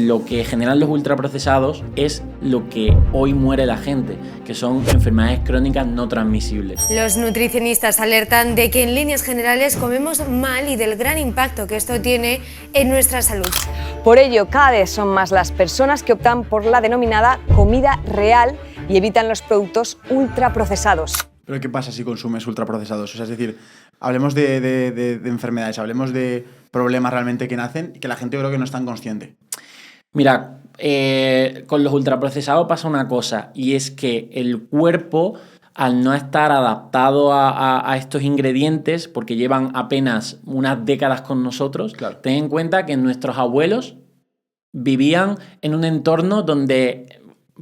lo que generan los ultraprocesados es lo que hoy muere la gente, que son enfermedades crónicas no transmisibles. Los nutricionistas alertan de que en líneas generales comemos mal y del gran impacto que esto tiene en nuestra salud. Por ello, cada vez son más las personas que optan por la denominada comida real y evitan los productos ultraprocesados. ¿Pero qué pasa si consumes ultraprocesados? O sea, es decir, hablemos de enfermedades, hablemos de problemas realmente que nacen y que la gente yo creo que no es tan consciente. Mira, con los ultraprocesados pasa una cosa, y es que el cuerpo, al no estar adaptado a estos ingredientes, porque llevan apenas unas décadas con nosotros, claro. Ten en cuenta que nuestros abuelos vivían en un entorno donde...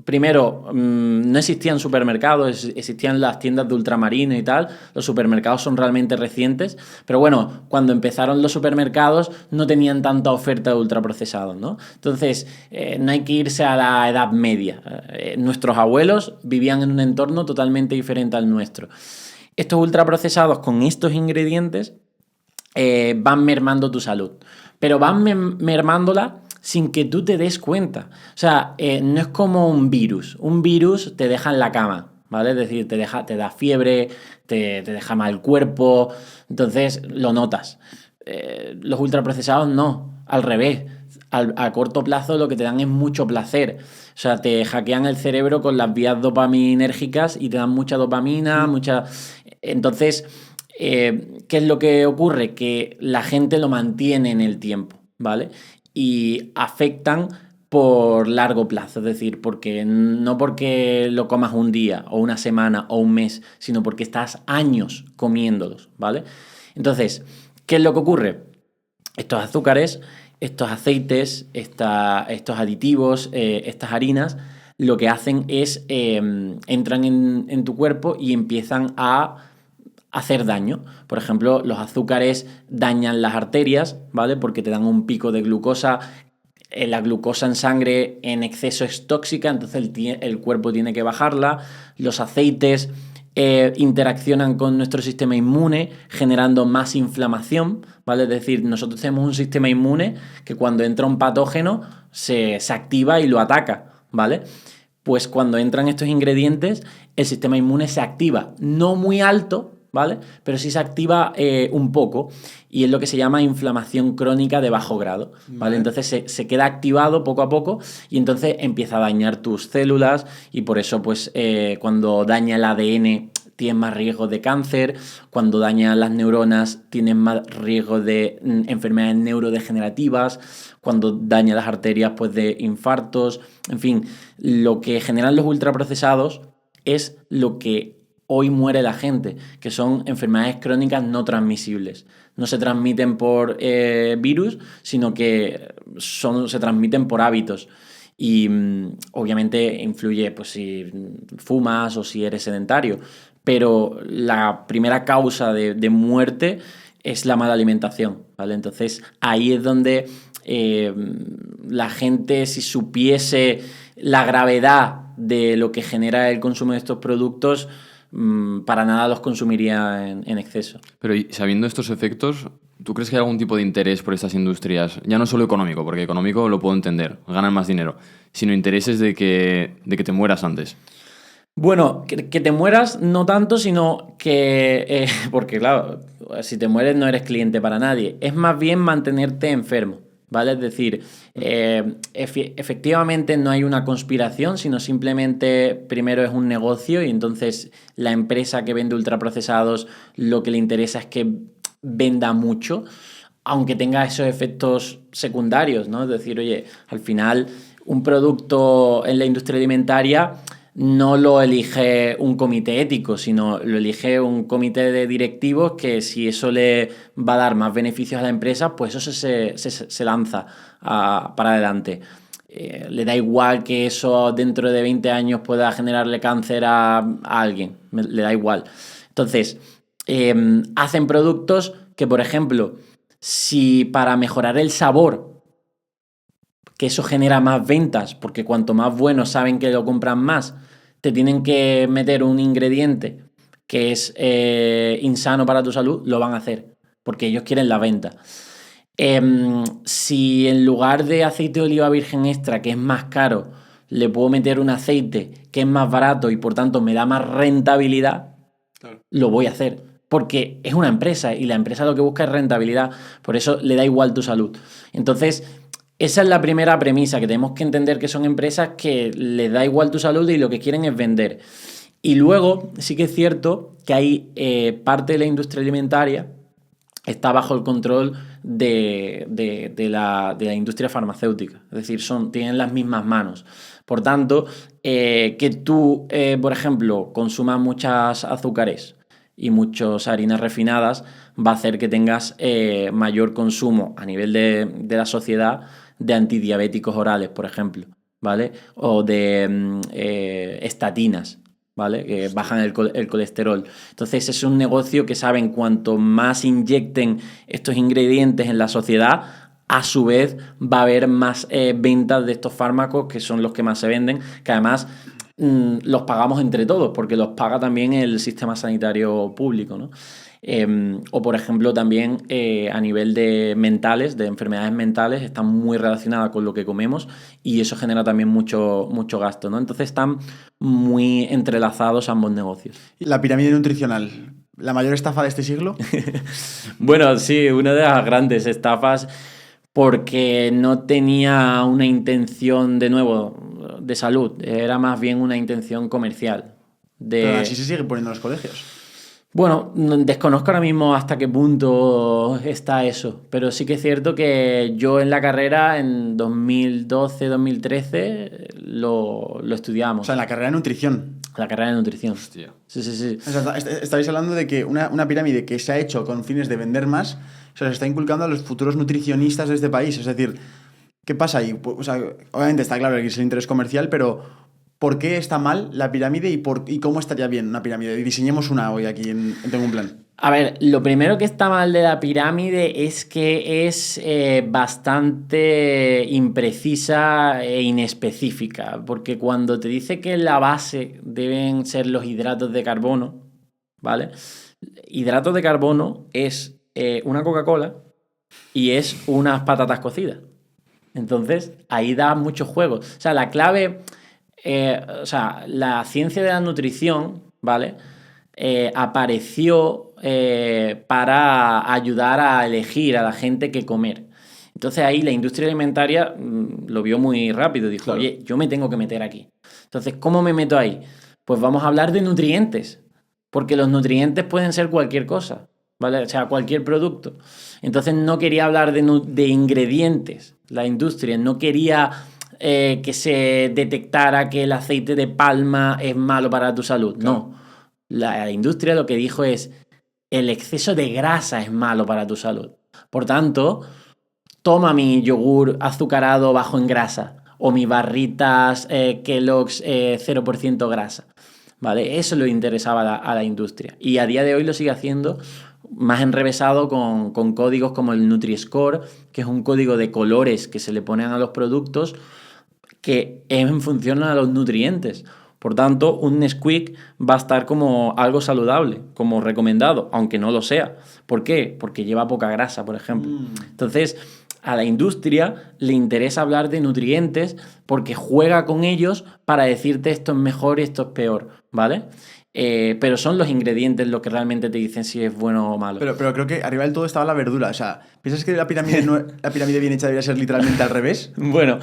Primero, no existían supermercados, existían las tiendas de ultramarinos y tal. Los supermercados son realmente recientes. Pero bueno, cuando empezaron los supermercados no tenían tanta oferta de ultraprocesados, ¿no? Entonces, no hay que irse a la Edad Media. Nuestros abuelos vivían en un entorno totalmente diferente al nuestro. Estos ultraprocesados con estos ingredientes van mermando tu salud. Pero van mermándola sin que tú te des cuenta. O sea, no es como un virus. Un virus te deja en la cama, ¿vale? Es decir, te da fiebre, te deja mal el cuerpo, entonces lo notas. Los ultraprocesados no, al revés. A corto plazo lo que te dan es mucho placer. O sea, te hackean el cerebro con las vías dopaminérgicas y te dan mucha dopamina, Entonces, ¿qué es lo que ocurre? Que la gente lo mantiene en el tiempo, ¿vale? Y afectan por largo plazo, es decir, no porque lo comas un día o una semana o un mes, sino porque estás años comiéndolos, ¿vale? Entonces, ¿qué es lo que ocurre? Estos azúcares, estos aceites, estos aditivos, estas harinas, lo que hacen es entran en tu cuerpo y empiezan a hacer daño. Por ejemplo, los azúcares dañan las arterias, ¿vale? Porque te dan un pico de glucosa. La glucosa en sangre en exceso es tóxica, entonces el cuerpo tiene que bajarla. Los aceites interaccionan con nuestro sistema inmune, generando más inflamación, ¿vale? Es decir, nosotros tenemos un sistema inmune que cuando entra un patógeno se activa y lo ataca, ¿vale? Pues cuando entran estos ingredientes, el sistema inmune se activa, no muy alto, ¿vale? Pero sí se activa un poco, y es lo que se llama inflamación crónica de bajo grado, ¿vale? Entonces se queda activado poco a poco y entonces empieza a dañar tus células, y por eso pues cuando daña el ADN tienes más riesgo de cáncer, cuando daña las neuronas tienes más riesgo de enfermedades neurodegenerativas, cuando daña las arterias pues de infartos, en fin, lo que generan los ultraprocesados es lo que hoy muere la gente, que son enfermedades crónicas no transmisibles. No se transmiten por virus, sino que se transmiten por hábitos. Y obviamente influye pues, si fumas o si eres sedentario. Pero la primera causa de muerte es la mala alimentación, ¿vale? Entonces ahí es donde la gente, si supiese la gravedad de lo que genera el consumo de estos productos, para nada los consumiría en exceso. Pero y sabiendo estos efectos, ¿tú crees que hay algún tipo de interés por estas industrias? Ya no solo económico, porque económico lo puedo entender, ganan más dinero, sino intereses de que te mueras antes. Bueno, que te mueras no tanto, sino que... porque claro, si te mueres no eres cliente para nadie. Es más bien mantenerte enfermo, ¿vale? Es decir, efectivamente no hay una conspiración, sino simplemente primero es un negocio, y entonces la empresa que vende ultraprocesados lo que le interesa es que venda mucho, aunque tenga esos efectos secundarios, ¿no? Es decir, oye, al final un producto en la industria alimentaria no lo elige un comité ético, sino lo elige un comité de directivos que, si eso le va a dar más beneficios a la empresa, pues eso se lanza para adelante. Le da igual que eso dentro de 20 años pueda generarle cáncer a alguien, le da igual. Entonces, hacen productos que, por ejemplo, si para mejorar el sabor, que eso genera más ventas, porque cuanto más bueno saben que lo compran más, te tienen que meter un ingrediente que es insano para tu salud, lo van a hacer, porque ellos quieren la venta. Si en lugar de aceite de oliva virgen extra, que es más caro, le puedo meter un aceite que es más barato y por tanto me da más rentabilidad, lo voy a hacer. Porque es una empresa y la empresa lo que busca es rentabilidad. Por eso le da igual tu salud. Entonces, esa es la primera premisa, que tenemos que entender que son empresas que les da igual tu salud y lo que quieren es vender. Y luego, sí que es cierto que hay parte de la industria alimentaria está bajo el control de la industria farmacéutica. Es decir, tienen las mismas manos. Por tanto, que tú, por ejemplo, consumas muchas azúcares y muchas harinas refinadas va a hacer que tengas mayor consumo a nivel de la sociedad de antidiabéticos orales, por ejemplo, ¿vale? O de estatinas, ¿vale? Que bajan el colesterol. Entonces es un negocio que saben cuanto más inyecten estos ingredientes en la sociedad, a su vez va a haber más ventas de estos fármacos, que son los que más se venden, que además los pagamos entre todos, porque los paga también el sistema sanitario público, ¿no? O por ejemplo también a nivel de enfermedades mentales, están muy relacionadas con lo que comemos y eso genera también mucho gasto, ¿no? Entonces están muy entrelazados ambos negocios. La pirámide nutricional, ¿la mayor estafa de este siglo? Bueno, sí, una de las grandes estafas, porque no tenía una intención, de nuevo, de salud, era más bien una intención comercial. Pero así se sigue poniendo en los colegios. Bueno, desconozco ahora mismo hasta qué punto está eso, pero sí que es cierto que yo en la carrera, en 2012, 2013, lo estudiamos. O sea, en la carrera de nutrición. La carrera de nutrición. Hostia. Sí. O sea, estabais hablando de que una pirámide que se ha hecho con fines de vender más, o sea, se está inculcando a los futuros nutricionistas de este país. Es decir, ¿qué pasa ahí? O sea, obviamente está claro que es el interés comercial, pero ¿por qué está mal la pirámide y cómo estaría bien una pirámide? Y diseñemos una hoy aquí en Tengo un Plan. A ver, lo primero que está mal de la pirámide es que es bastante imprecisa e inespecífica, porque cuando te dice que la base deben ser los hidratos de carbono, ¿vale? Hidratos de carbono es una Coca-Cola y es unas patatas cocidas. Entonces, ahí da muchos juegos. O sea, la clave... la ciencia de la nutrición, ¿vale? Apareció para ayudar a elegir a la gente qué comer. Entonces ahí la industria alimentaria lo vio muy rápido. Dijo, claro, oye, yo me tengo que meter aquí. Entonces, ¿cómo me meto ahí? Pues vamos a hablar de nutrientes. Porque los nutrientes pueden ser cualquier cosa, ¿vale? O sea, cualquier producto. Entonces no quería hablar de ingredientes. La industria no quería... que se detectara que el aceite de palma es malo para tu salud. Claro. No. La industria lo que dijo es el exceso de grasa es malo para tu salud. Por tanto, toma mi yogur azucarado bajo en grasa o mis barritas Kellogg's 0% grasa. ¿Vale? Eso le interesaba a la industria. Y a día de hoy lo sigue haciendo más enrevesado con códigos como el Nutri-Score, que es un código de colores que se le ponen a los productos que es en función a los nutrientes. Por tanto, un Nesquik va a estar como algo saludable, como recomendado, aunque no lo sea. ¿Por qué? Porque lleva poca grasa, por ejemplo. Entonces, a la industria le interesa hablar de nutrientes porque juega con ellos para decirte esto es mejor y esto es peor, ¿vale? Pero son los ingredientes los que realmente te dicen si es bueno o malo. Pero creo que arriba del todo estaba la verdura. O sea, ¿piensas que la pirámide bien hecha debería ser literalmente al revés? Bueno...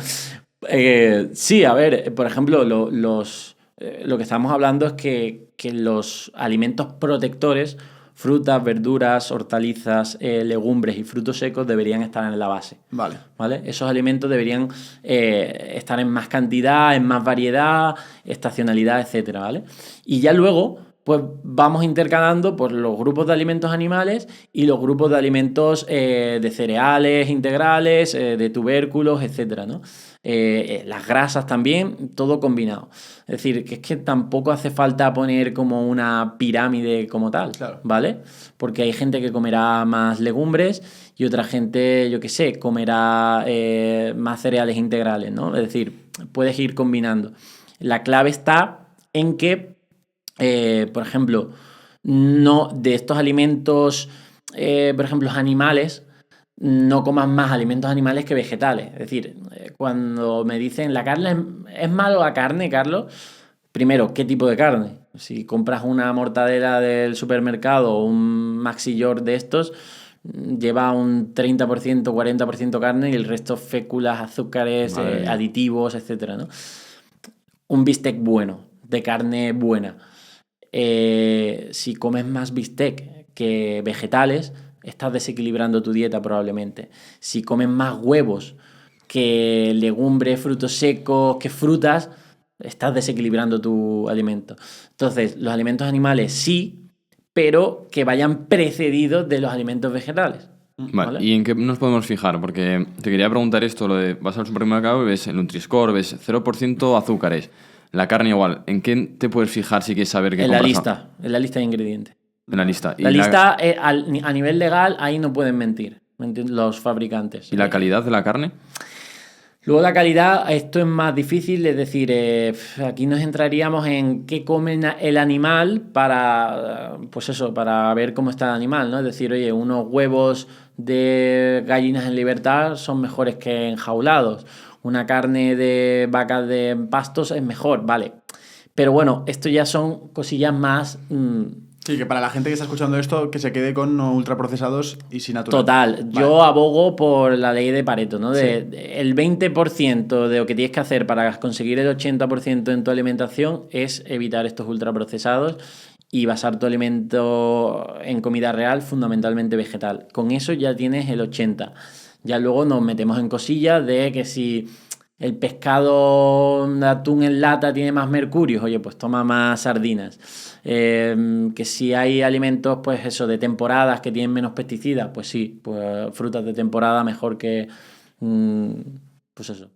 sí, a ver, por ejemplo, lo que estamos hablando es que los alimentos protectores, frutas, verduras, hortalizas, legumbres y frutos secos deberían estar en la base. Vale. Esos alimentos deberían estar en más cantidad, en más variedad, estacionalidad, etcétera, ¿vale? Y ya luego, pues vamos intercalando por los grupos de alimentos animales y los grupos de alimentos de cereales integrales, de tubérculos, etcétera, ¿no? Las grasas también, todo combinado. Es decir, que es que tampoco hace falta poner como una pirámide como tal, claro, ¿vale? Porque hay gente que comerá más legumbres y otra gente, yo qué sé, comerá más cereales integrales, ¿no? Es decir, puedes ir combinando. La clave está en que, por ejemplo, no de estos alimentos, por ejemplo, los animales, no comas más alimentos animales que vegetales. Es decir, cuando me dicen la carne es malo la carne, Carlos, primero, ¿qué tipo de carne? Si compras una mortadela del supermercado o un Maxi York de estos, lleva un 30%, 40% carne y el resto féculas, azúcares, aditivos, etcétera, ¿no? Un bistec bueno, de carne buena. Si comes más bistec que vegetales, estás desequilibrando tu dieta probablemente. Si comes más huevos que legumbres, frutos secos, que frutas, estás desequilibrando tu alimento. Entonces, los alimentos animales sí, pero que vayan precedidos de los alimentos vegetales. Vale. ¿Y en qué nos podemos fijar? Porque te quería preguntar esto, lo de vas al supermercado y ves el Nutri-Score, ves 0% azúcares, la carne igual. ¿En qué te puedes fijar si quieres saber qué compras? En la lista de ingredientes. En la lista. La lista, a nivel legal, ahí no pueden mentir los fabricantes. ¿Y la calidad de la carne? Luego la calidad, esto es más difícil, es decir, aquí nos entraríamos en qué come el animal para, pues eso, para ver cómo está el animal, ¿no? Es decir, oye, unos huevos de gallinas en libertad son mejores que enjaulados, una carne de vacas de pastos es mejor, vale. Pero bueno, esto ya son cosillas más... Sí, que para la gente que está escuchando esto, que se quede con no ultraprocesados y sin natural. Total. Vale. Yo abogo por la ley de Pareto, ¿no? El 20% de lo que tienes que hacer para conseguir el 80% en tu alimentación es evitar estos ultraprocesados y basar tu alimento en comida real, fundamentalmente vegetal. Con eso ya tienes el 80%. Ya luego nos metemos en cosillas de que si el pescado de atún en lata tiene más mercurios, oye, pues toma más sardinas. Que si hay alimentos, pues eso, de temporadas que tienen menos pesticidas, pues sí, pues frutas de temporada mejor que, pues eso.